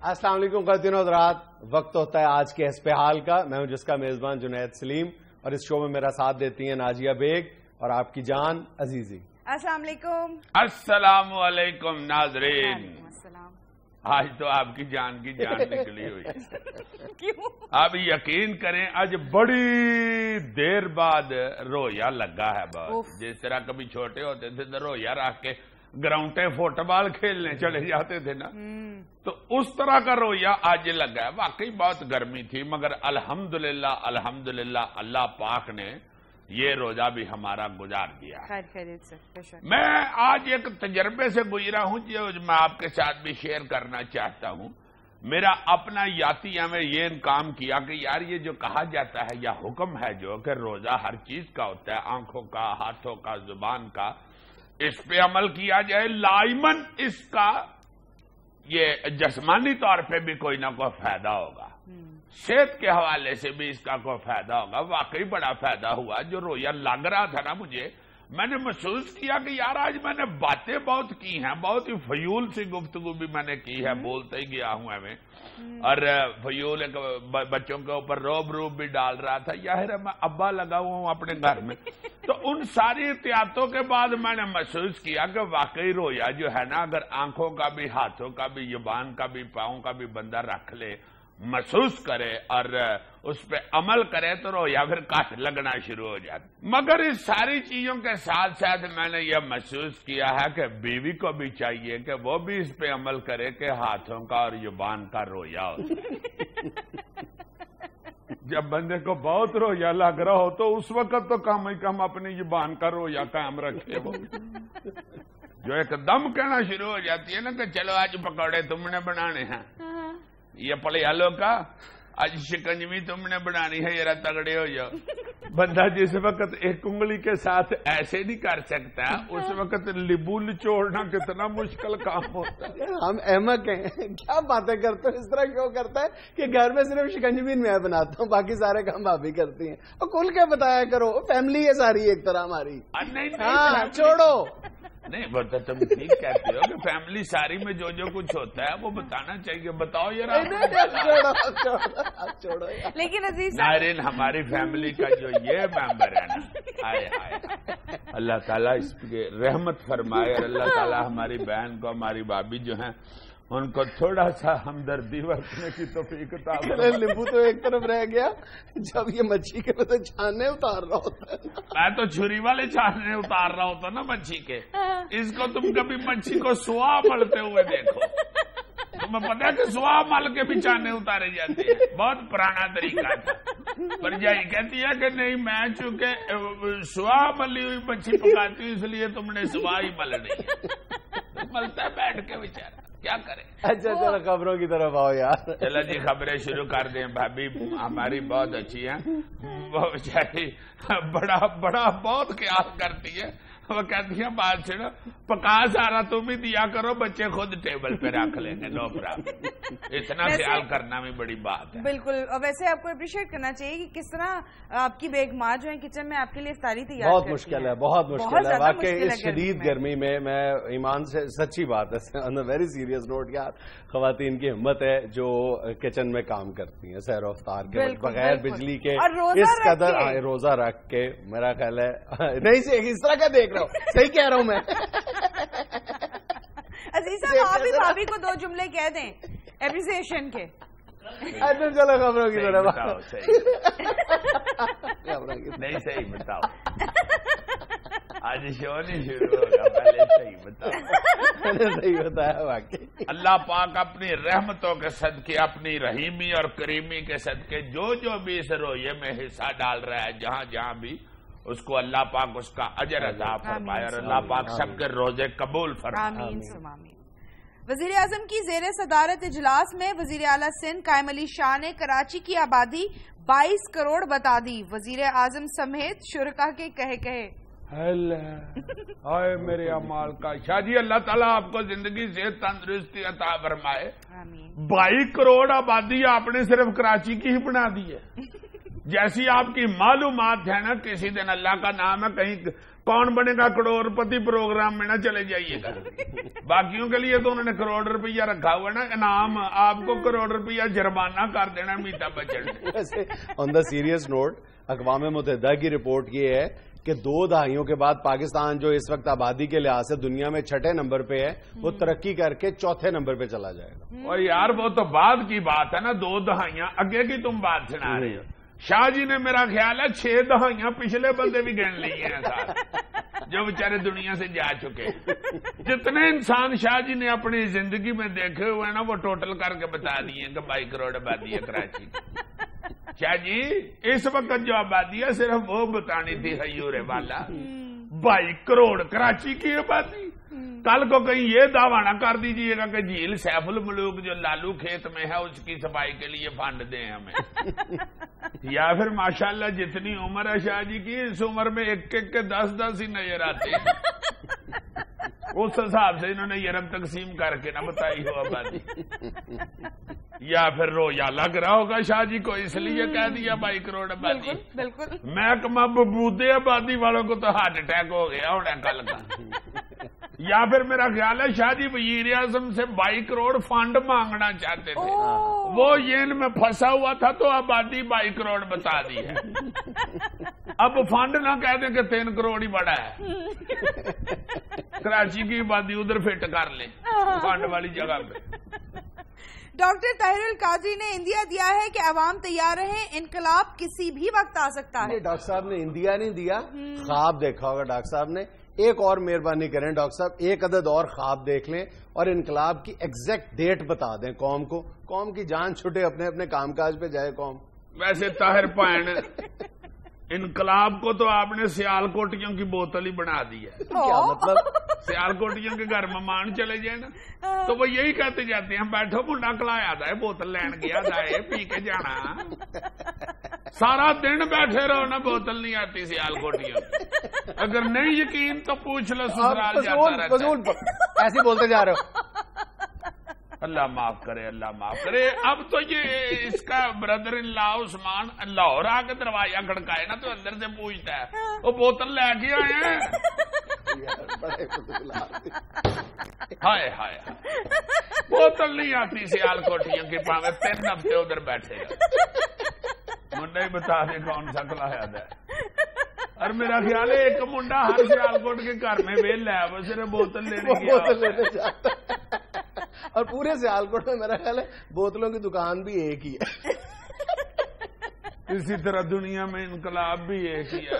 السلام علیکم خواتین و حضرات، وقت ہوتا ہے آج کے حسب حال کا۔ میں ہوں جس کا میزبان جنید سلیم، اور اس شو میں میرا ساتھ دیتی ہیں ناجیہ بیگ اور آپ کی جان عزیزی۔ السلام علیکم۔ السلام علیکم ناظرین۔ السلام۔ آج تو آپ کی جان نکلی ہوئی کیوں؟ آپ یقین کریں آج بڑی دیر بعد رویا لگا ہے بہت۔ جس طرح کبھی چھوٹے ہوتے تھے تو رویا رکھ کے گراؤنڈے فٹ بال کھیلنے چلے جاتے تھے نا، تو اس طرح کا رویا آج لگا ہے۔ واقعی بہت گرمی تھی، مگر الحمدللہ اللہ پاک نے یہ روزہ بھی ہمارا گزار دیا ہے۔ میں آج ایک تجربے سے گزرا ہوں جو میں آپ کے ساتھ بھی شیئر کرنا چاہتا ہوں۔ میرا اپنا یاتیہ میں یہ کام کیا کہ یار یہ جو کہا جاتا ہے یا حکم ہے جو کہ روزہ ہر چیز کا ہوتا ہے، آنکھوں کا، ہاتھوں کا، زبان کا، اس پہ عمل کیا جائے، لائمن اس کا یہ جسمانی طور پہ بھی کوئی نہ کوئی فائدہ ہوگا، صحت کے حوالے سے بھی اس کا کوئی فائدہ ہوگا۔ واقعی بڑا فائدہ ہوا۔ جو رویا لگ رہا تھا نا مجھے، میں نے محسوس کیا کہ یار آج میں نے باتیں بہت کی ہیں، بہت ہی فیول سی گفتگو بھی میں نے کی ہے، بولتے ہی گیا ہوں میں، اور فیول بچوں کے اوپر روب بھی ڈال رہا تھا۔ یار میں ابا لگا ہوا ہوں اپنے گھر میں، تو ان ساری احتیاطوں کے بعد میں نے محسوس کیا کہ واقعی رویا جو ہے نا، اگر آنکھوں کا بھی، ہاتھوں کا بھی، زبان کا بھی، پاؤں کا بھی بندہ رکھ لے، محسوس کرے اور اس پہ عمل کرے تو رویا پھر کٹ لگنا شروع ہو جاتا۔ مگر اس ساری چیزوں کے ساتھ ساتھ میں نے یہ محسوس کیا ہے کہ بیوی کو بھی چاہیے کہ وہ بھی اس پہ عمل کرے کہ ہاتھوں کا اور زبان کا رویا ہو۔ جب بندے کو بہت رویا لگ رہا ہو تو اس وقت تو کم ہی کم اپنی زبان کا رویا قائم رکھے۔ وہ جو ایک دم کہنا شروع ہو جاتی ہے نا کہ چلو آج پکوڑے تم نے بنانے ہیں، یہ پلیالوں کا آج شکنجوی تم نے بنانی ہے، ذرا تگڑے ہو جاؤ۔ بندہ جس وقت ایک انگلی کے ساتھ ایسے نہیں کر سکتا، اس وقت لیبو نچوڑنا کتنا مشکل کام ہوتا ہے۔ ہم احمق ہیں، کیا باتیں کرتے ہیں؟ اس طرح کیوں کرتا ہے کہ گھر میں صرف شکنجوی میں بناتا ہوں، باقی سارے کام بھابھی کرتی ہیں۔ اور کل کیا بتایا کرو، فیملی ہے ساری ایک طرح ہماری۔ ہاں چھوڑو، نہیں وہ تو تم ٹھیک کہتے ہو کہ فیملی ساری میں جو کچھ ہوتا ہے وہ بتانا چاہیے۔ بتاؤ یار، چھوڑو۔ لیکن عزیز ناظرین ہماری فیملی کا جو یہ ممبر ہے نا، ہائے اللہ تعالیٰ اس کے رحمت فرمائے، اور اللہ تعالیٰ ہماری بہن کو، ہماری بھابھی جو ہیں ان کو تھوڑا سا ہمدردی برتنے کی توفیق عطا فرمائے۔ لیمبو تو ایک طرف رہ گیا، جب یہ مچھی کے تو چھانے اتار رہا ہوتا ہے۔ میں تو چھری والے چھانے اتار رہا ہوتا نا مچھی کے۔ اس کو تم کبھی مچھی کو سوا ملتے ہوئے دیکھو، تمہیں پتا ہے کہ سوا مل کے بھی چھانے اتارے جاتے ہیں، بہت پرانا طریقہ تھا۔ پر جائی کہتی ہے کہ نہیں میں چونکہ سوا ملی ہوئی مچھی پکاتی ہوں، اس لیے تم نے سوا ہی ملنی ہے۔ ملتا ہے بیٹھ کے بیچارہ، کیا کرے۔ اچھا چلو خبروں کی طرف آؤ یار۔ چلو جی خبریں شروع کر دیں۔ بھابھی ہماری بہت اچھی ہیں، وہ بیچاری بڑا بہت خیال کرتی ہے۔ وہ کہتی ہے بات سنو، پکا سارا تم ہی دیا کرو، بچے خود ٹیبل پہ رکھ لیں گے، نو پرابلم۔ اتنا خیال کرنا بھی بڑی بات ہے۔ بالکل۔ اور ویسے آپ کو اپریشیٹ کرنا چاہیے کہ کس طرح آپ کی بیگ ماں جو ہے کچن میں آپ کے لیے افطاری تیار بہت مشکل ہے، بہت مشکل ہے واقعی اس شدید گرمی میں۔ میں ایمان سے سچی بات ہے، آن اے ویری سیریس نوٹ، یار خواتین کی ہمت ہے جو کچن میں کام کرتی ہیں سحر و افطار کے بغیر بجلی کے، اس قدر روزہ رکھ کے۔ میرا خیال ہے نہیں سے اس طرح کا دیکھ رہا ہوں، صحیح کہہ رہا ہوں میں۔ عزیز صاحب آپ بھی بھابھی کو دو جملے کہہ دیں اپریسیشن کے۔ اچھا چلو خبروں کی طرف نہیں صحیح بتاؤ، آج شو نہیں شروع ہوگا، پہلے صحیح بتاؤ۔ صحیح بتایا واقعی۔ اللہ پاک اپنی رحمتوں کے صدقے، اپنی رحیمی اور کریمی کے صدقے جو بھی اس رویے میں حصہ ڈال رہا ہے، جہاں بھی، اس کو اللہ پاک اس کا اجر عطا فرمائے، اور اللہ پاک سب کے روزے قبول فرمائے۔ آمین۔ وزیر اعظم کی زیر صدارت اجلاس میں وزیر اعلیٰ سندھ قائم علی شاہ نے کراچی کی آبادی 22 کروڑ بتا دی۔ وزیر اعظم سمیت شرکا کے کہے ہائے میرے اعمال کا شاہ جی، اللہ تعالیٰ آپ کو زندگی سے تندرستی عطا فرمائے۔ 22 کروڑ آبادی آپ نے صرف کراچی کی ہی بنا دی ہے۔ جیسی آپ کی معلومات ہے نا، کسی دن اللہ کا نام ہے کہیں کون بنے گا کروڑپتی پروگرام میں نہ چلے جائیے گا. باقیوں کے لیے تو انہوں نے کروڑ روپیہ رکھا ہوا نا انعام، آپ کو کروڑ روپیہ جرمانہ کر دینا امیتابھ بچن. ویسے آن دا سیریس نوٹ، اقوام متحدہ کی رپورٹ یہ ہے کہ 2 دہائیوں کے بعد پاکستان جو اس وقت آبادی کے لحاظ سے دنیا میں 6 نمبر پہ ہے، وہ ترقی کر کے 4 نمبر پہ چلا جائے گا. اور یار وہ تو بعد کی بات ہے نا، 2 دہائیاں اگے کی تم بات سنا رہے ہو. شاہ جی نے میرا خیال ہے 6 دہائیاں پچھلے بندے بھی گن لی ہیں ساتھ، جو بیچارے دنیا سے جا چکے. جتنے انسان شاہ جی نے اپنی زندگی میں دیکھے ہوئے ہیں نا، وہ ٹوٹل کر کے بتا دیے کہ 22 کروڑ آبادی ہے کراچی. شاہ جی اس وقت جو آبادی ہے صرف وہ بتانی تھی حیورے والا، 22 کروڑ کراچی کی آبادی. کل کو کہیں یہ دعویٰ نہ کر دیجیے گا کہ جھیل سیف الملوک جو لالو کھیت میں ہے اس کی صفائی کے لیے فنڈ دیں ہمیں. یا پھر ماشاءاللہ جتنی عمر ہے شاہ جی کی، اس عمر میں 1 کے 10 ہی نظر آتے ہیں. اس حساب سے انہوں نے یرم تقسیم کر کے نہ بتائی ہو آبادی. یا پھر رویا لگ رہا ہوگا شاہ جی کو، اس لیے کہہ دیا 22 کروڑ آبادی. بالکل. محکمہ بہبود آبادی والوں کو تو ہارٹ اٹیک ہو گیا ہونا کل کا. یا پھر میرا خیال ہے شاہ جی وزیر اعظم سے 22 کروڑ فنڈ مانگنا چاہتے تھے، وہ ین میں پھنسا ہوا تھا تو آبادی 22 کروڑ بتا دی ہے. اب فنڈ نہ کہہ دیں کہ 3 کروڑ ہی بڑا ہے، کراچی کی آبادی ادھر فٹ کر لیں فنڈ والی جگہ پہ. ڈاکٹر طاہر القادری نے اندیا دیا ہے کہ عوام تیار رہیں، انقلاب کسی بھی وقت آ سکتا ہے. ڈاکٹر صاحب نے اندیا نہیں دیا، خواب دیکھا ہوگا ڈاکٹر صاحب نے. ایک اور مہربانی کریں ڈاکٹر صاحب، 1 عدد اور خواب دیکھ لیں اور انقلاب کی ایگزیکٹ ڈیٹ بتا دیں قوم کو. قوم کی جان چھٹے، اپنے اپنے کام کاج پہ جائے قوم. ویسے طاہر پائن انقلاب کو تو آپ نے سیال کوٹیوں کی بوتل ہی بنا دی ہے. کیا مطلب؟ سیال کوٹیوں کے گھر مہمان چلے جائیں نا تو وہ یہی کہتے جاتے ہیں بیٹھو منڈا کلایا تھا بوتل لین گیا تھا پی کے جانا. سارا دن بیٹھے رہو نا، بوتل نہیں آتی سیال کوٹیوں. اگر نہیں یقین تو پوچھ لو، سسرال جاتا رہتا. ایسے بولتے جا رہے ہو. اللہ معاف کرے، اللہ معاف کرے. اب تو یہ اس کا بردر ان لا عثمان لاہور آ کے دروازہ کھڑکائے نا تو اندر سے پوچھتا ہے وہ بوتل لے کے آئے ہیں. ہائے ہائے، بوتل نہیں آتی سیال کوٹیوں کی، پاوے 3 ہفتے ادھر بیٹھے منڈا ہی بتا دے کون سا کلایا ہے. اور میرا خیال ہے ایک منڈا ہر سیال کوٹ کے گھر میں ویل ہے، وہ صرف بوتل لینے گیا. اور پورے سیالکوٹ میں میرا خیال ہے بوتلوں کی دکان بھی ایک ہی ہے. اسی طرح دنیا میں انقلاب بھی ایک ہی ہے.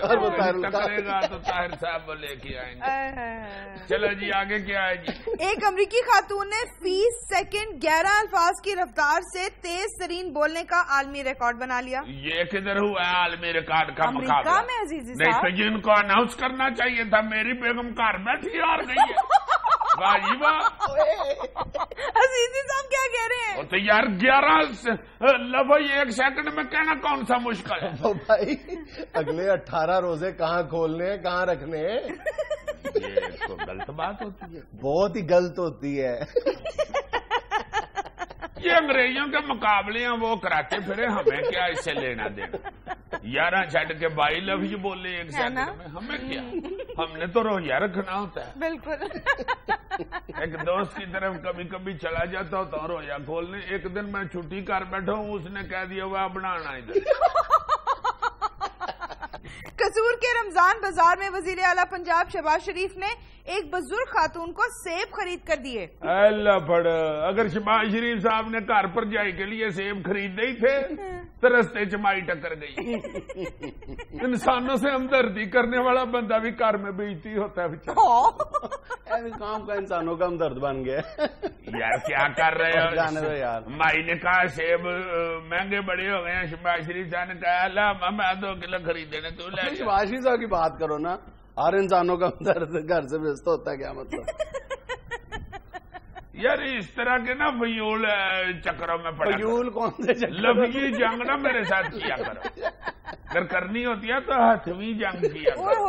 کرے گا تو طاہر صاحب وہ لے کے آئیں گے. چلو جی آگے کیا ہے جی؟ ایک امریکی خاتون نے فی سیکنڈ 11 الفاظ کی رفتار سے تیز ترین بولنے کا عالمی ریکارڈ بنا لیا. یہ کدھر ہوا ہے عالمی ریکارڈ کا مقابلہ؟ امریکہ میں عزیزی نہیں صاحب. تو جن کو اناؤنس کرنا چاہیے تھا. میری بیگم گھر بیٹھی ہار گئی ہے. واہ جی واہ. عزیزی صاحب کیا کہہ رہے ہیں؟ تو یار 11 لفظ 1 سیکنڈ میں کہنا کون سا مشکل ہے؟ تو بھائی اگلے 18 روزے کہاں کھولنے ہیں، کہاں رکھنے ہیں؟ یہ تو غلط بات ہوتی ہے، بہت ہی غلط ہوتی ہے. یہ انگریزوں کے مقابلے ہیں، وہ کراتے پھرے، ہمیں کیا اس سے لینا دینا. 11 چھٹ کے 22 لفظ بولے 1 سیکنڈ میں، ہمیں کیا؟ ہم نے تو روزہ رکھنا ہوتا ہے. بالکل. ایک دوست کی طرف کبھی کبھی چلا جاتا ہوتا ہوں روزہ کھولنے. ایک دن میں چھٹی کر بیٹھا ہوں، اس نے کہہ دیا وہ بنانا ادھر. قصور کے رمضان بازار میں وزیر اعلیٰ پنجاب شہباز شریف نے ایک بزرگ خاتون کو سیب خرید کر دیے. اللہ پڑ، اگر شہباز شریف صاحب نے گھر پر جائی کے لیے سیب خریدے ہی تھے تو رستے چمائی ٹکر گئی. انسانوں سے ہمدردی کرنے والا بندہ بھی گھر میں بیچتی ہوتا ہے بیچارہ. کام کا انسانوں کا ہمدرد بن گیا. یار کیا کر رہے ہو؟ جانے دو یار. مائی نے کہا سیب مہنگے بڑے ہو گئے ہیں. شہباز شریف صاحب نے کہا اللہ میں 2 کلو خریدے نے، تو لے. شہباز شریف صاحب کی بات کرو نا، ہر انسانوں کا ہمدرد گھر سے بھیجتا ہوتا ہے، کیا مطلب؟ یار اس طرح کے نا فیول چکروں میں پڑا. فیول کون سے چکر؟ لفظی جنگ نا میرے ساتھ کیا کرو. اگر کرنی ہوتی ہے تو ہاتھویں جنگ کیا کرو.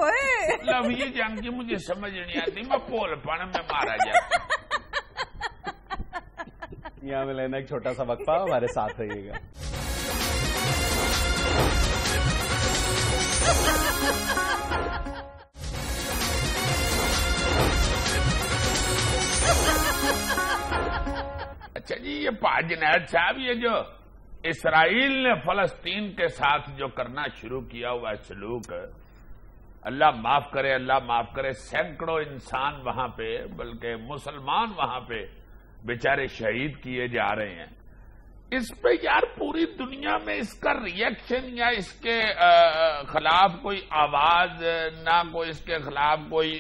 لفظی جنگ کی مجھے سمجھ نہیں آتی، میں پول پن میں مارا جاتا. یہاں میں لینا ایک چھوٹا سا وقفہ، ہمارے ساتھ رہیے گا. جی یہ جنید صاحب یہ جو اسرائیل نے فلسطین کے ساتھ جو کرنا شروع کیا ہوا ہے سلوک، اللہ معاف کرے، سینکڑوں انسان وہاں پہ بلکہ مسلمان وہاں پہ بیچارے شہید کیے جا رہے ہیں، اس پہ یار پوری دنیا میں اس کا ریئیکشن یا اس کے خلاف کوئی آواز نہ، کوئی اس کے خلاف کوئی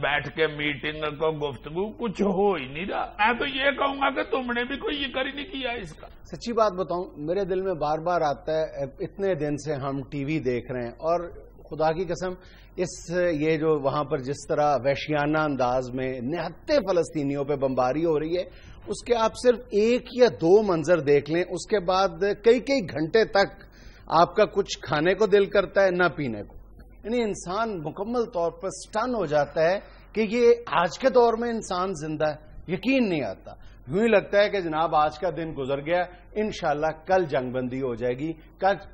بیٹھ کے میٹنگ کو گفتگو کچھ ہو ہی نہیں رہا۔ میں تو یہ کہوں گا کہ تم نے بھی کوئی ذکر ہی نہیں کیا اس کا۔ سچی بات بتاؤں، میرے دل میں بار بار آتا ہے، اتنے دن سے ہم ٹی وی دیکھ رہے ہیں اور خدا کی قسم یہ جو وہاں پر جس طرح وحشیانہ انداز میں نہتے فلسطینیوں پہ بمباری ہو رہی ہے، اس کے آپ صرف ایک یا دو منظر دیکھ لیں، اس کے بعد کئی گھنٹے تک آپ کا کچھ کھانے کو دل کرتا ہے نہ پینے کو، یعنی انسان مکمل طور پر سٹن ہو جاتا ہے کہ یہ آج کے دور میں انسان زندہ ہے، یقین نہیں آتا۔ یوں ہی لگتا ہے کہ جناب آج کا دن گزر گیا، انشاءاللہ کل جنگ بندی ہو جائے گی،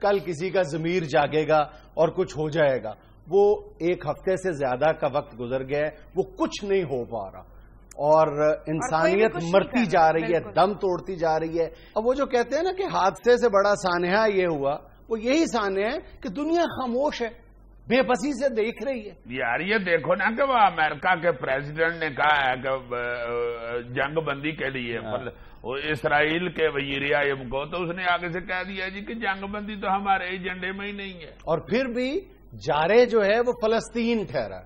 کل کسی کا ضمیر جاگے گا اور کچھ ہو جائے گا۔ وہ ایک ہفتے سے زیادہ کا وقت گزر گیا ہے، وہ کچھ نہیں ہو پا رہا اور انسانیت مرتی جا رہی ہے، دم توڑتی جا رہی ہے۔ اب وہ جو کہتے ہیں نا کہ حادثے سے بڑا سانحہ یہ ہوا، وہ یہی سانحہ ہے کہ دنیا خاموش ہے، بے بسی سے دیکھ رہی ہے۔ یار یہ دیکھو نا کہ وہ امریکہ کے پریزیڈنٹ نے کہا ہے کہ جنگ بندی کے لیے اسرائیل کے وزیر اعظم کو، تو اس نے آگے سے کہہ دیا جی کہ جنگ بندی تو ہمارے ایجنڈے میں ہی نہیں ہے، اور پھر بھی جارے جو ہے وہ فلسطین ٹھہرا،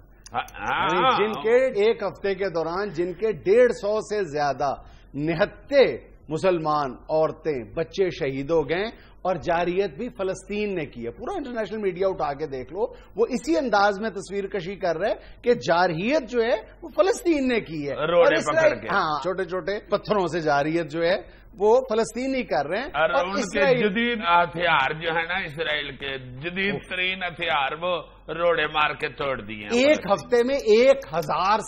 جن کے ایک ہفتے کے دوران جن کے 150 سے زیادہ نہتے مسلمان عورتیں بچے شہید ہو گئے اور جارحیت بھی فلسطین نے کی ہے۔ پورا انٹرنیشنل میڈیا اٹھا کے دیکھ لو، وہ اسی انداز میں تصویر کشی کر رہے کہ جارحیت جو ہے وہ فلسطین نے کی ہے، روڑے پکڑ کے، ہاں چھوٹے چھوٹے پتھروں سے جارحیت جو ہے وہ فلسطین ہی کر رہے ہیں، اور ان کے جدید ہتھیار جو ہے نا اسرائیل کے جدید ترین ہتھیار وہ روڑے مار کے توڑ دیے۔ ایک ہفتے میں 1000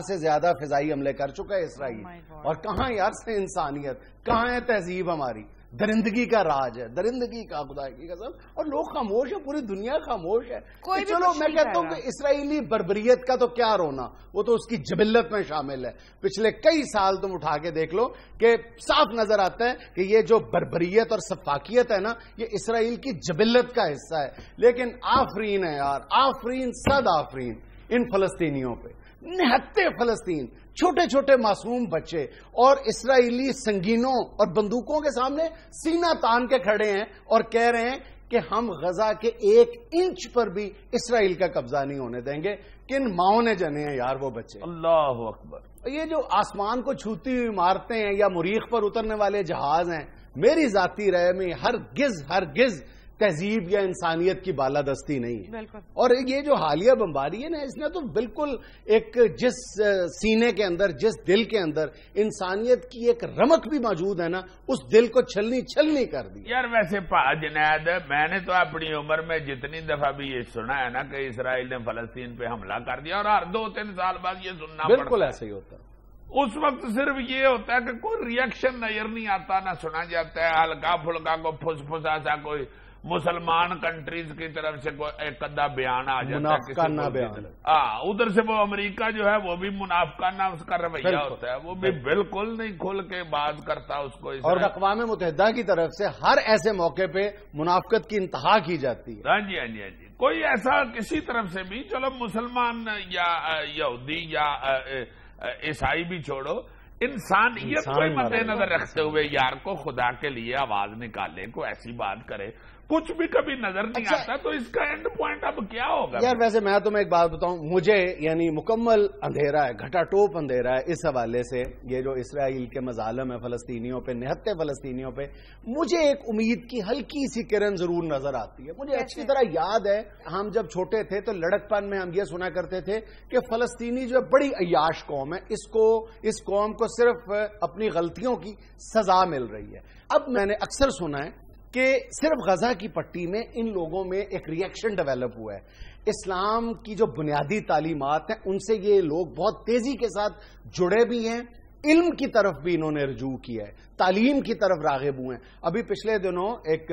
سے زیادہ فضائی حملے کر چکا ہے اسرائیل، اور کہاں یار سے انسانیت، کہاں ہے تہذیب ہماری؟ درندگی کا راج ہے، درندگی کا، خدا کی قسم، اور لوگ خاموش ہے، پوری دنیا خاموش ہے۔ چلو میں کہتا ہوں کہ اسرائیلی بربریت کا تو کیا رونا، وہ تو اس کی جبلت میں شامل ہے۔ پچھلے کئی سال تم اٹھا کے دیکھ لو کہ صاف نظر آتا ہے کہ یہ جو بربریت اور سفاکیت ہے نا، یہ اسرائیل کی جبلت کا حصہ ہے۔ لیکن آفرین ہے یار، آفرین صد آفرین ان فلسطینیوں پہ، نہتے فلسطین، چھوٹے چھوٹے معصوم بچے، اور اسرائیلی سنگینوں اور بندوقوں کے سامنے سینہ تان کے کھڑے ہیں اور کہہ رہے ہیں کہ ہم غزہ کے 1 انچ پر بھی اسرائیل کا قبضہ نہیں ہونے دیں گے۔ کن ماؤں نے جنے ہیں یار وہ بچے؟ اللہ اکبر۔ یہ جو آسمان کو چھوتی ہوئی عمارتیں ہیں یا مریخ پر اترنے والے جہاز ہیں، میری ذاتی رائے میں ہرگز تہذیب یا انسانیت کی بالادستی نہیں ہے۔ اور یہ جو حالیہ بمباری ہے نا، اس نے تو بالکل ایک جس سینے کے اندر، جس دل کے اندر انسانیت کی ایک رمق بھی موجود ہے نا، اس دل کو چھلنی کر دی۔ یار ویسے جنید، میں نے تو اپنی عمر میں جتنی دفعہ بھی یہ سنا ہے نا کہ اسرائیل نے فلسطین پہ حملہ کر دیا، اور ہر 2-3 سال بعد یہ سننا بالکل ایسا ہی ہوتا ہے۔ اس وقت صرف یہ ہوتا ہے کہ کوئی ریئیکشن نظر نہیں آتا، نہ سنا جاتا ہے، ہلکا پھلکا کو پھسا سا کوئی مسلمان کنٹریز کی طرف سے ایک ادھا بیان آ جاتا ہے۔ ادھر سے وہ امریکہ جو ہے وہ بھی منافقانہ اس کا رویہ ہوتا ہے، وہ بھی بالکل نہیں کھل کے بات کرتا اس کو، اور اقوام متحدہ کی طرف سے ہر ایسے موقع پہ منافقت کی انتہا کی جاتی ہے۔ ہاں جی، کوئی ایسا کسی طرف سے بھی، چلو مسلمان یا یہودی یا عیسائی بھی چھوڑو، انسانیت کو مد نظر رکھتے ہوئے یار کو خدا کے لیے آواز نکالے، کو ایسی بات کرے، کچھ بھی کبھی نظر نہیں آتا، تو اس کا اینڈ پوائنٹ اب کیا ہوگا؟ یار ویسے میں تمہیں ایک بات بتاؤں، مجھے یعنی مکمل اندھیرا ہے، گھٹا ٹوپ اندھیرا ہے اس حوالے سے، یہ جو اسرائیل کے مظالم ہے فلسطینیوں پہ، نہتے فلسطینیوں پہ، مجھے ایک امید کی ہلکی سی کرن ضرور نظر آتی ہے۔ مجھے اچھی طرح یاد ہے، ہم جب چھوٹے تھے تو لڑکپن میں ہم یہ سنا کرتے تھے کہ فلسطینی جو بڑی عیاش قوم ہے، اس قوم کو صرف اپنی غلطیوں کی سزا مل رہی ہے۔ اب میں نے اکثر سنا ہے کہ صرف غزہ کی پٹی میں ان لوگوں میں ایک ریئیکشن ڈیولپ ہوا ہے، اسلام کی جو بنیادی تعلیمات ہیں ان سے یہ لوگ بہت تیزی کے ساتھ جڑے بھی ہیں، علم کی طرف بھی انہوں نے رجوع کیا ہے، تعلیم کی طرف راغب ہوئے ہیں۔ ابھی پچھلے دنوں ایک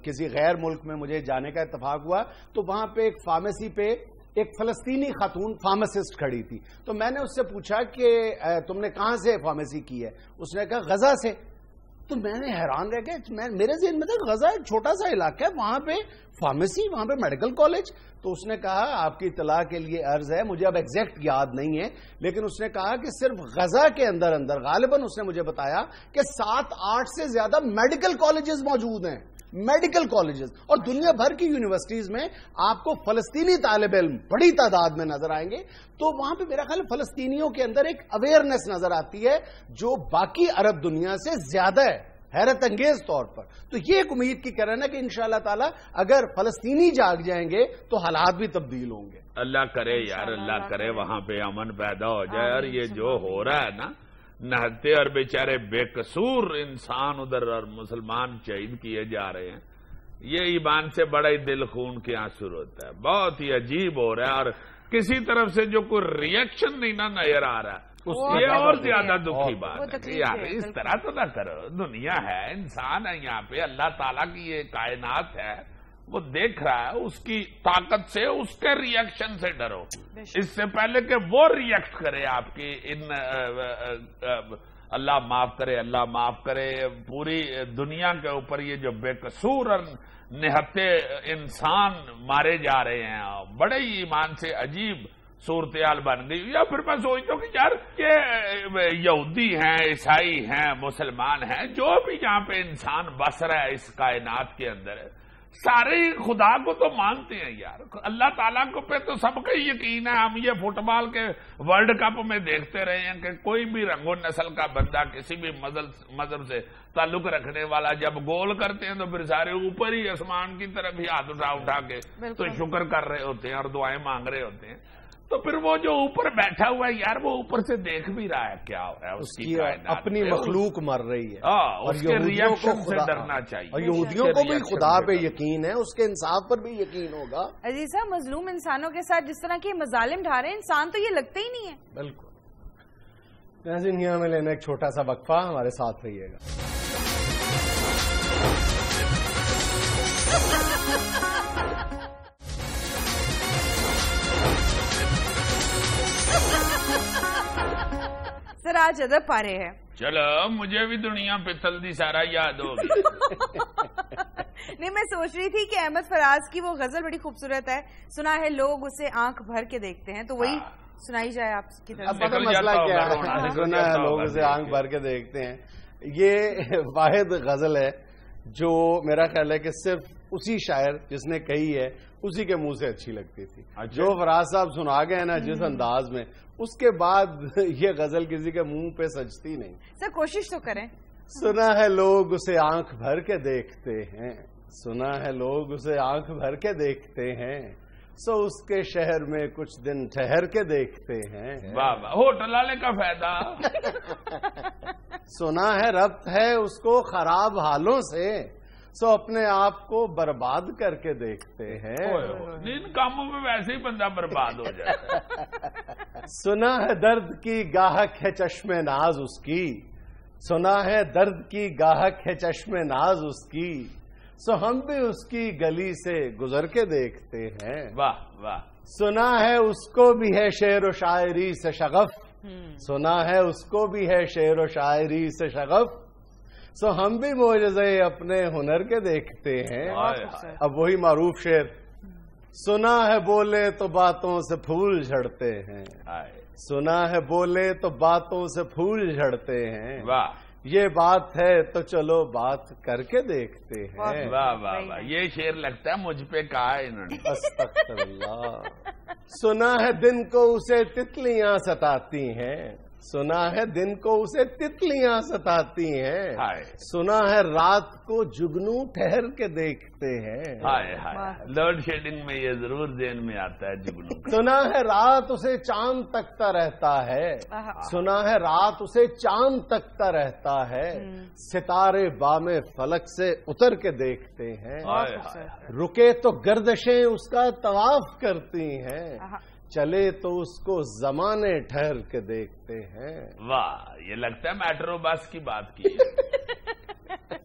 کسی غیر ملک میں مجھے جانے کا اتفاق ہوا، تو وہاں پہ ایک فارمیسی پہ ایک فلسطینی خاتون فارماسسٹ کھڑی تھی. تو میں نے اس سے پوچھا کہ تم نے کہاں سے فارمیسی کی ہے؟ اس نے کہا غزہ سے. تو میں نے حیران رہ گیا، میرے ذہن میں تھا غزہ ایک چھوٹا سا علاقہ ہے، وہاں پہ فارمیسی، وہاں پہ میڈیکل کالج. تو اس نے کہا آپ کی اطلاع کے لیے عرض ہے، مجھے اب ایگزیکٹ یاد نہیں ہے، لیکن اس نے کہا کہ صرف غزہ کے اندر غالباً اس نے مجھے بتایا کہ 7-8 سے زیادہ میڈیکل کالجز موجود ہیں، میڈیکل کالجز. اور دنیا بھر کی یونیورسٹیز میں آپ کو فلسطینی طالب علم بڑی تعداد میں نظر آئیں گے. تو وہاں پہ میرا خیال فلسطینیوں کے اندر ایک اویئرنیس نظر آتی ہے جو باقی عرب دنیا سے زیادہ ہے، حیرت انگیز طور پر. تو یہ ایک امید کی کرن ہے کہ انشاءاللہ تعالی اگر فلسطینی جاگ جائیں گے تو حالات بھی تبدیل ہوں گے. اللہ کرے یار، اللہ کرے وہاں پہ امن پیدا ہو جائے. اور یہ جو ہو رہا ہے نا، نہتے اور بیچارے بے قصور انسان ادھر اور مسلمان شہید کیے جا رہے ہیں، یہ ایمان سے بڑا ہی دل خون کے آنسو ہوتا ہے. بہت ہی عجیب ہو رہا ہے، اور کسی طرف سے جو کوئی ریئیکشن نہیں نہ نظر آ رہا، یہ اور زیادہ دکھی بات ہے. یار اس طرح تو نہ کرو، دنیا ہے، انسان ہے یہاں پہ، اللہ تعالیٰ کی یہ کائنات ہے، وہ دیکھ رہا ہے. اس کی طاقت سے، اس کے ریئیکشن سے ڈرو، اس سے پہلے کہ وہ ریئیکٹ کرے آپ کی اللہ معاف کرے، اللہ معاف کرے. پوری دنیا کے اوپر یہ جو بے قصور اور نہتے انسان مارے جا رہے ہیں، بڑے ہی ایمان سے عجیب صورتحال بن گئی. یا پھر میں سوچتا ہوں کہ یار یہ یہودی ہیں، عیسائی ہیں، مسلمان ہیں، جو بھی یہاں پہ انسان بس رہا ہے اس کائنات کے اندر، سارے خدا کو تو مانتے ہیں یار. اللہ تعالیٰ کو پہ تو سب کا یقین ہے. ہم یہ فٹ بال کے ورلڈ کپ میں دیکھتے رہے ہیں کہ کوئی بھی رنگ و نسل کا بندہ، کسی بھی مذہب سے تعلق رکھنے والا جب گول کرتے ہیں تو پھر سارے اوپر ہی آسمان کی طرف ہی ہاتھ اٹھا کے تو شکر کر رہے ہوتے ہیں اور دعائیں مانگ رہے ہوتے ہیں. تو پھر وہ جو اوپر بیٹھا ہوا ہے یار، وہ اوپر سے دیکھ بھی رہا ہے کیا ہو رہا ہے، اس کی اپنی مخلوق مر رہی ہے، اور اس کے ریئیکشن سے ڈرنا چاہیے. اور یہودیوں کو بھی خدا پہ یقین ہے، اس کے انصاف پر بھی یقین ہوگا. عزیز صاحب، مظلوم انسانوں کے ساتھ جس طرح کے مظالم ڈھا رہے ہیں، انسان تو یہ لگتے ہی نہیں ہے. بالکل. ناظرین، یہاں میں لینا ایک چھوٹا سا وقفہ، ہمارے ساتھ رہیے گا. سر آج ادب پا رہے ہیں. چلو مجھے بھی دنیا پہ تلدی سارا یاد ہوگی. نہیں، میں سوچ رہی تھی کہ احمد فراز کی وہ غزل بڑی خوبصورت ہے، سنا ہے لوگ اسے آنکھ بھر کے دیکھتے ہیں، تو وہی سنائی جائے آپ کی طرف. اب مسئلہ کیا ہے، سنا ہے لوگ اسے آنکھ بھر کے دیکھتے ہیں. یہ واحد غزل ہے جو میرا خیال ہے کہ صرف اسی شاعر جس نے کہی ہے اسی کے منہ سے اچھی لگتی تھی. جو فراز صاحب سنا گئے نا جس انداز میں، اس کے بعد یہ غزل کسی کے منہ پہ سجتی نہیں. سر کوشش تو کریں. سنا ہے لوگ اسے آنکھ بھر کے دیکھتے ہیں، سنا ہے لوگ اسے آنکھ بھر کے دیکھتے ہیں، سو اس کے شہر میں کچھ دن ٹھہر کے دیکھتے ہیں. واہ واہ، ہوٹل والے کا فائدہ. سنا ہے ربط ہے اس کو خراب حالوں سے، سو اپنے آپ کو برباد کر کے دیکھتے ہیں. ان کاموں میں ویسے ہی بندہ برباد ہو جاتا ہے. سنا ہے درد کی گاہک ہے چشم ناز اس کی، سنا ہے درد کی گاہک ہے چشم ناز اس کی، سو ہم بھی اس کی گلی سے گزر کے دیکھتے ہیں. واہ واہ. سنا ہے اس کو بھی ہے شعر و شاعری سے شغف، سنا ہے اس کو بھی ہے شعر و شاعری سے شغف، سو ہم بھی معجزے اپنے ہنر کے دیکھتے ہیں. اب وہی معروف شعر، سنا ہے بولے تو باتوں سے پھول جھڑتے ہیں، سنا ہے بولے تو باتوں سے پھول جھڑتے ہیں، یہ بات ہے تو چلو بات کر کے دیکھتے ہیں. واہ واہ واہ، یہ شعر لگتا ہے مجھ پہ کہا ہے انہوں نے. استغفر اللہ. سنا ہے دن کو اسے تتلیاں ستاتی ہیں، سنا ہے دن کو اسے تتلیاں ستاتی ہیں، سنا ہے رات کو جگنو ٹھہر کے دیکھتے ہیں. ہائے ہائے، لوڈ شیڈنگ میں یہ ضرور ذہن میں آتا ہے جگنو. سنا ہے رات اسے چاند تکتا رہتا ہے، سنا ہے رات اسے چاند تکتا رہتا ہے، ستارے بام فلک سے اتر کے دیکھتے ہیں، رکے تو گردشیں اس کا طواف کرتی ہیں، چلے تو اس کو زمانے ٹھہر کے دیکھتے ہیں. واہ، یہ لگتا ہے میٹرو بس کی بات کی.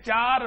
4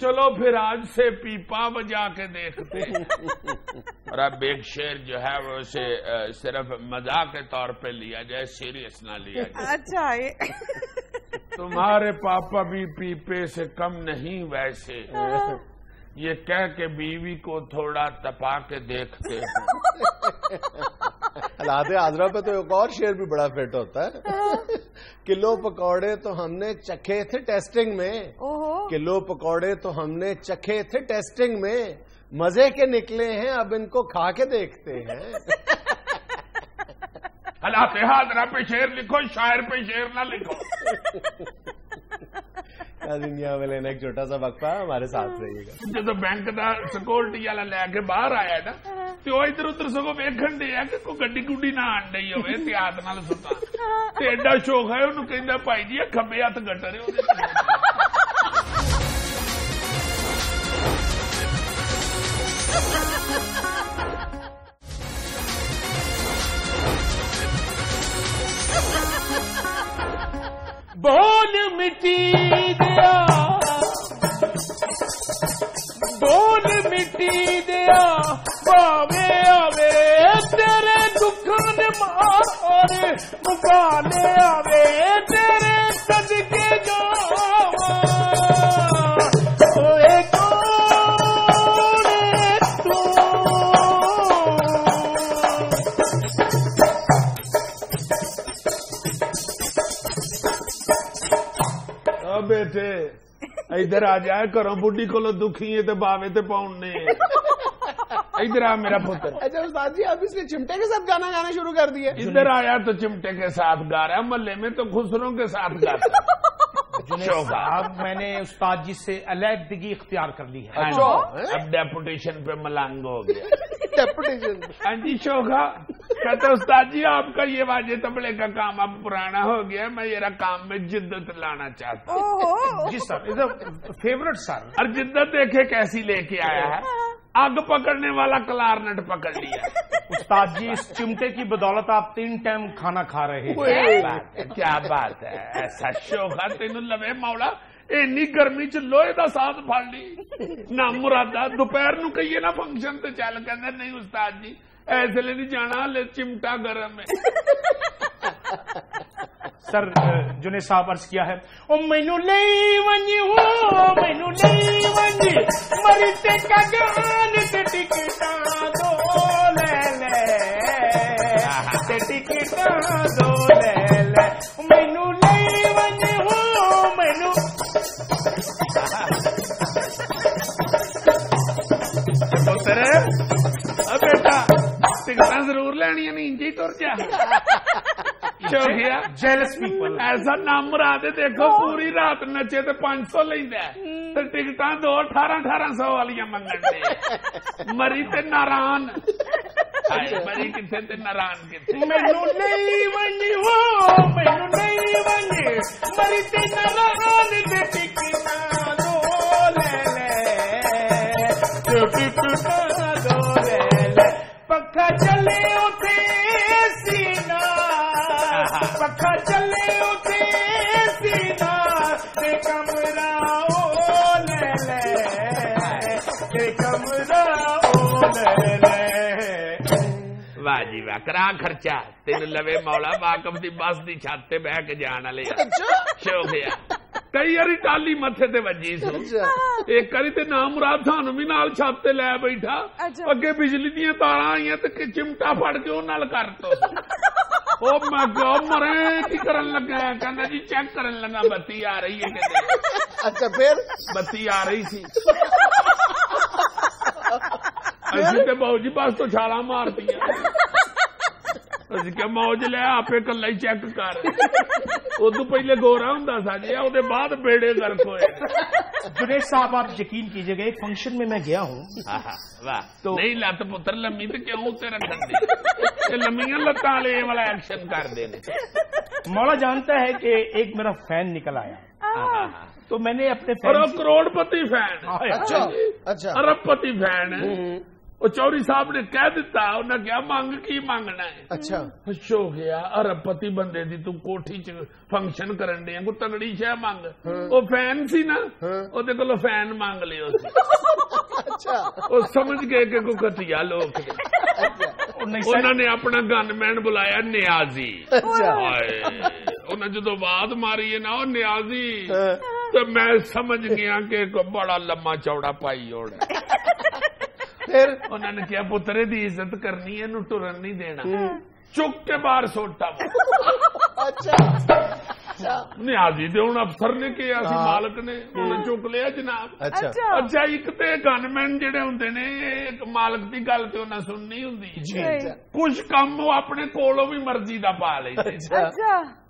چلو پھر آج سے پیپا بجا کے دیکھتے ہیں. اور اب ایک شعر جو ہے وہ اسے صرف مزاح کے طور پہ لیا جائے, سیریس نہ لیا جائے. اچھا, تمہارے پاپا بھی پیپے سے کم نہیں ویسے, یہ کہہ کے بیوی کو تھوڑا تپا کے دیکھتے ہیں. حالات حاضرہ پہ تو ایک اور شعر بھی بڑا فٹ ہوتا ہے. کلو پکوڑے تو ہم نے چکھے تھے ٹیسٹنگ میں, کلو پکوڑے تو ہم نے چکھے تھے ٹیسٹنگ میں, مزے کے نکلے ہیں اب ان کو کھا کے دیکھتے ہیں. حالات حاضرہ پہ شعر لکھو, شاعر پہ شعر نہ لکھو. دنیا میں لینا ایک چھوٹا سا وقفہ, ہمارے ساتھ رہیے گا. جب بینک کا سیکورٹی والا لے کے باہر آیا نا تو ادھر ادھر سگو ویکھن دے کہ کوئی گڈی گڈی نہ آن ڈئی ہوئے احتیاط نال ستا. تے ایڈا شوق ہے انہوں کہندا بھائی جی کھبے ہاتھ گٹر بول مٹی دیا, بول مٹی دیا, باوے آوے تیرے دکھان مار, مکانے آوے تیرے صدقے جاواں. اوے کون تو بیٹے ادھر آ جائے کرو, بڈی کو دکھی ہے تو باوے تے پاؤنے. ادھر آ میرا پتر. اچھا استاد جی, آپ اس نے چمٹے کے ساتھ گانا گانا شروع کر دیا. ادھر آیا تو چمٹے کے ساتھ گا رہا ہے, محلے میں تو خسروں کے ساتھ گاتا ہے. صاحب میں نے استاد جی سے علیحدگی اختیار کر لی ہے. اب ڈیپوٹیشن پہ ملنگ ہو گیا. ڈیپوٹیشن. ہاں جی شوخا کہتے استاد جی آپ کا یہ واجے تبلے کا کام اب پرانا ہو گیا, میں یہ کام میں جدت لانا چاہتا ہوں. جی سر, فیورٹ سر. اور جدت دیکھے کیسی لے کے آیا ہے, آگ پکڑنے والا کلارنٹ پکڑ لیا. استاد جی اس چمٹے کی بدولت آپ 3 ٹائم کھانا کھا رہے ہیں. کیا بات ہے, ایسا شوخا تین لوے مولا اینی گرمی چ لوہے دا ساتھ پھڑ لی نہ مرادا. دوپہر نو کہیے نا فنکشن تے چل, کہندا نہیں استاد جی ایسے لے نہیں جانا, لے چمٹا گرم ہے. سر جنید صاحب عرض کیا ہے, او مینو لئی ونجی ہو, مینو لئی ونجی مری تے کگان تے ٹکٹاں دو لے لے, تے ٹکٹاں دو لے لے, مینو لئی ونجی ہو, مینو. پتر بیٹا ٹکٹاں ضرور لینی نہیں, انجی تر جا. جیلس پیپل ایسا نام مراد دیکھو, پوری رات نچے تو 500 لیندا تے ٹکٹاں 1800 والی منگن دے. مری تے ناران, مری کتنے تے ناران کتنے. مینو نہیں ونجی ہو, مینو نہیں ونجی مری تے ناران تے ٹکٹاں دو لے لے, ٹکٹاں دو لے لے. پکھا چلے اٹھے سینا, پکھا چلے اٹھے سینا, تے کمرہ او لے لے, تے کمرہ او لے لے. واہ جی واہ, کرا خرچہ تین لوے مولا واقف دی بس دی چھت تے بہ کے جان والے. شوق ہے کئی واری ٹالی متے تے وجی سو, ایک کری تے نام مراد تھانو بھی نال چھت تے لے بیٹھا, اگے بجلی دیا تاراں آئیاں تے چمٹا پھڑ کے او نال کر تو. او میں کہ مرے کی کرن لگا ہے, کہندا جی چیک کرن لگا بتی آ رہی ہے. کہندے اچھا پھر بتی آ رہی سی, اسی تے بہو جی بس تو چھالا مارتی ہے. اسی کہ موج لے آپ کلا ہی چیک کر, ادو پہلے گورا ہوں سا جی, وہ بعد بیڑے گرک ہوئے. جنید صاحب آپ یقین کیجیے گا, ایک فنکشن میں گیا ہوں تو نہیں لت پتر لمی تو کیوں اتنے رکھن دے, لمیاں لتاں والے والا ایکشن کر دے. مولا جانتا ہے کہ ایک میرا فین نکل آیا, تو میں نے اپنے فین, کروڑ پتی فین, اچھا ارب پتی فین ہے, وہ چوری صاحب نے کہہ دیتا انہیں کیا مانگ کی مانگنا ہے. اچھا شو گیا ارب پتی بندے دی تو کوٹھی چ فنکشن کرن دیا کوئی تگڑی شہ مانگ. وہ فین سی نا وہ کولو فین مانگ لیا. اچھا وہ سمجھ گئے کہ کوئی کٹیا لوگ انہوں نے اپنا گن مین بلایا نیازی. انہیں جدو بات ماری ہے نا وہ نیازی تو میں سمجھ گیا کہ بڑا لما چوڑا پائی ہونا. پھر انہوں نے کیا پترے دی عزت کرنی ہے ٹرن نہیں دینا چک کے باہر سوٹا. نیازی دے ہوں افسر نے کیا سی مالک نے انہیں چک لیا جناب. اچھا ایک تے گن مین جڑے ہوندے نے مالک دی گل تے انہیں سننی ہوندی کچھ کم وہ اپنے کولوں بھی مرضی دا پا لے.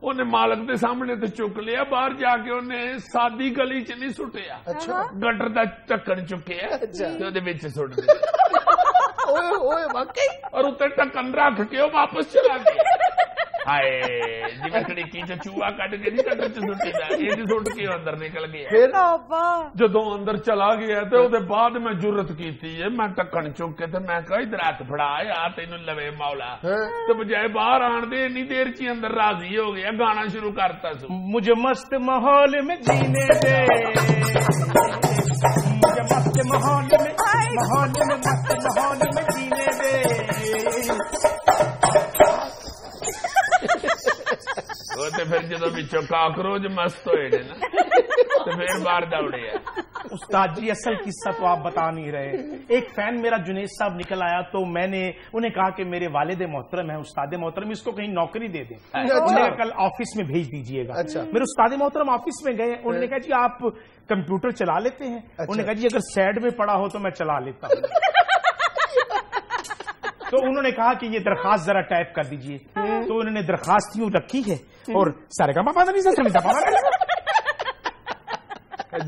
انہیں مالک دے سامنے تے چک لیا باہر جا کے انہیں سادی گلی چ نہیں سٹیا گٹر دا ٹکن چکیا سٹ دیا اور اتنے ٹکن رکھ کے وہ واپس چلا گیا. ہائے جی کڑکی چوہا کٹ کے نہیں ٹکر چ سٹی سٹ کے اندر نکل گیا. جدو اندر چلا گیا تو بعد میں جرت کی میں ٹکن چک کے میں کہا ادھر ہاتھ پھڑا یا تین لوے مولا تو بجائے باہر آن دے انی دیر چی اندر راضی ہو گیا گانا شروع کرتا سو. مجھے مست ماحول میں جینے دے مجھے مست ماحول میں مست ماحول میں جینے دے. پھر جدو بچوں کاکروچ مست ہوئے نا تو پھر باہر دوڑے. استاد جی اصل قصہ تو آپ بتا نہیں رہے. ایک فین میرا جنید صاحب نکل آیا تو میں نے انہیں کہا کہ میرے والد محترم ہیں استاد محترم اس کو کہیں نوکری دے دیں انہیں کل آفس میں بھیج دیجیے گا. میرے استاد محترم آفس میں گئے انہوں نے کہا جی آپ کمپیوٹر چلا لیتے ہیں. انہوں نے کہا جی اگر سیڈ میں پڑا ہو تو میں چلا لیتا ہوں. تو انہوں نے کہا کہ یہ درخواست ذرا ٹائپ کر دیجئے. تو انہوں نے درخواست یوں رکھی ہے اور سارے کا پاپا نہیں سمجھتا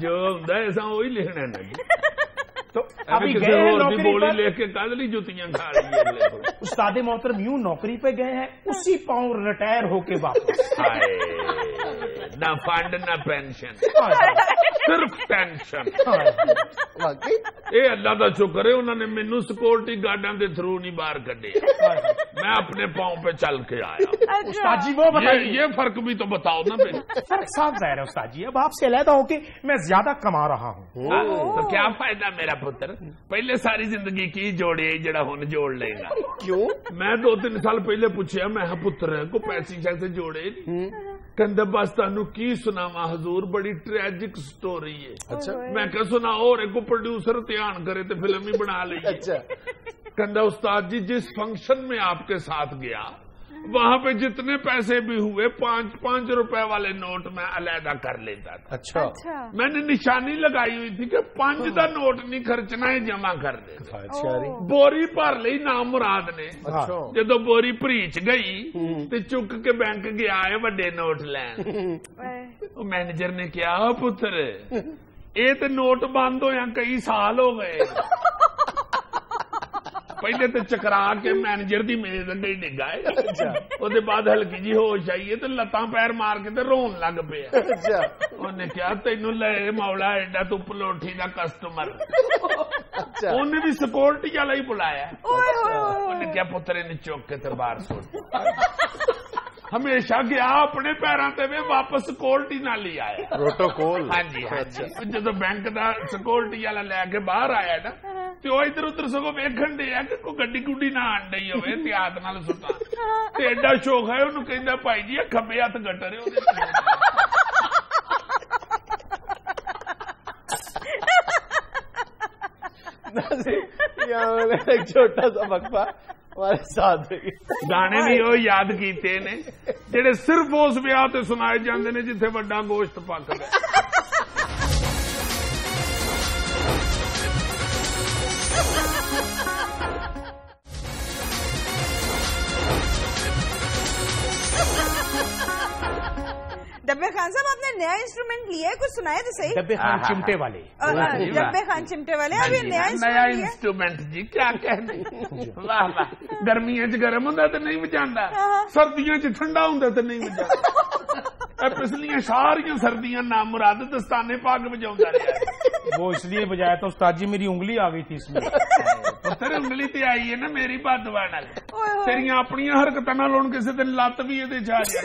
جو ایسا وہی لکھنا ہے. تو ابھی گئے بولی لے کے کادلی جوتیاں کھا رہی ہیں. استاد محترم یوں نوکری پہ گئے ہیں اسی پاؤں ریٹائر ہو کے واپس. نہ فنڈ نہ پینشن صرف ٹینشن. اے اللہ دا شکر ہے انہوں نے مینو سیکورٹی گارڈاں دے تھرو نہیں باہر کڈے میں اپنے پاؤں پہ چل کے آیا. استاد جی وہ بتائیے یہ فرق بھی تو بتاؤ نا. فرق صاف ظاہر ہے استاد جی اب آپ سے علیحدہ ہو کے میں زیادہ کما رہا ہوں تو کیا فائدہ میرا پتر. پہلے ساری زندگی کی جوڑے جڑا ہن جوڑ لے گا. کیوں میں 2-3 سال پہلے پوچھا میں پتر کو پیسے شیسے جوڑے کہندے بس تانوں کی سناواں حضور بڑی ٹریجک سٹوری ہے. میں کہ سنا اور ایک پروڈیوسر دھیان کرے تو فلم ہی بنا لئیے. کہندا استاد جی جس فنکشن میں آپ کے ساتھ گیا وہاں پہ جتنے پیسے بھی ہوئے 5 روپے والے نوٹ میں علیحدہ کر لیتا تھا. اچھا میں نے نشانی لگائی ہوئی تھی کہ 5 دا نوٹ نہیں خرچنا ہے جمع کر دے. بوری بھر لی نام مراد نے جدو بوری پریچ گئی تو چک کے بینک گیا ہے وڈے نوٹ لین. مینیجر نے کیا پتر یہ تو نوٹ بند ہویا کئی سال ہو گئے. پہلے تو چکرا کے مینیجر دی میز اگے ڈگا ہے وہ بعد ہلکی جی ہوش آئی ہے تو لتاں پیر مار کے رون لگ پیا. انہیں کیا تینوں لے مولا ایڈا تو پلوٹھی دا کسٹمر. انہیں بھی سیکورٹی والا ہی بلایا. انہیں کیا پتر نے چوک کے تو باہر سوٹ ہمیشہ گیا اپنے پیروں تے واپس سیکورٹی نہ لے آیا. پروٹوکول. ہاں جی جدو بینک دا سیکورٹی والا لے کے باہر آیا نا تو ادھر ادھر سگو ویکھن دیا کہ کوئی گڈی گڈی نہ آن ڈئی ہوئے احتیاط نال سٹا. ایڈا شوق ہے انہوں کہندا بھائی جی کھبے ہاتھ گٹر ہے. ایک چھوٹا سا وقفہ ہمارے ساتھ گانے بھی وہ یاد کیتے نے جڑے صرف اس بیاہ تے سنائے جاندے نے جتھے وڈا گوشت پکدا ہے. ڈبے خان صاحب آپ نے نیا انسٹرومنٹ لیا ہے کچھ سنائے تو صحیح. ڈبے خان چمٹے والے ڈبے خان چمٹے والے ابھی نیا انسٹرومنٹ جی کیا کہنے. واہ واہ گرمیاں چ گرم ہوندا تے نہیں بجاندا سردیاں چ ٹھنڈا ہوندا تے نہیں بجاندا. پچھلیاں ساریاں سردیاں نام مراد دستانے پاک بجاوندا رہیا. وہ اس لیے بجایا تھا استاد جی میری انگلی آ گئی تھی اس میں. ਪੁੱਤਰ ਉਂਗਲੀ ਤੇ ਆਈ ਹੈ ਨਾ ਮੇਰੀ ਬਦਦੁਆ ਨਾਲ, ਤੇਰੀਆਂ ਆਪਣੀਆਂ ਹਰਕਤਾਂ ਨਾਲ ਹੁਣ ਕਿਸੇ ਦਿਨ ਲੱਤ ਵੀ ਇਹਦੇ ਜਾ ਜਾਏ।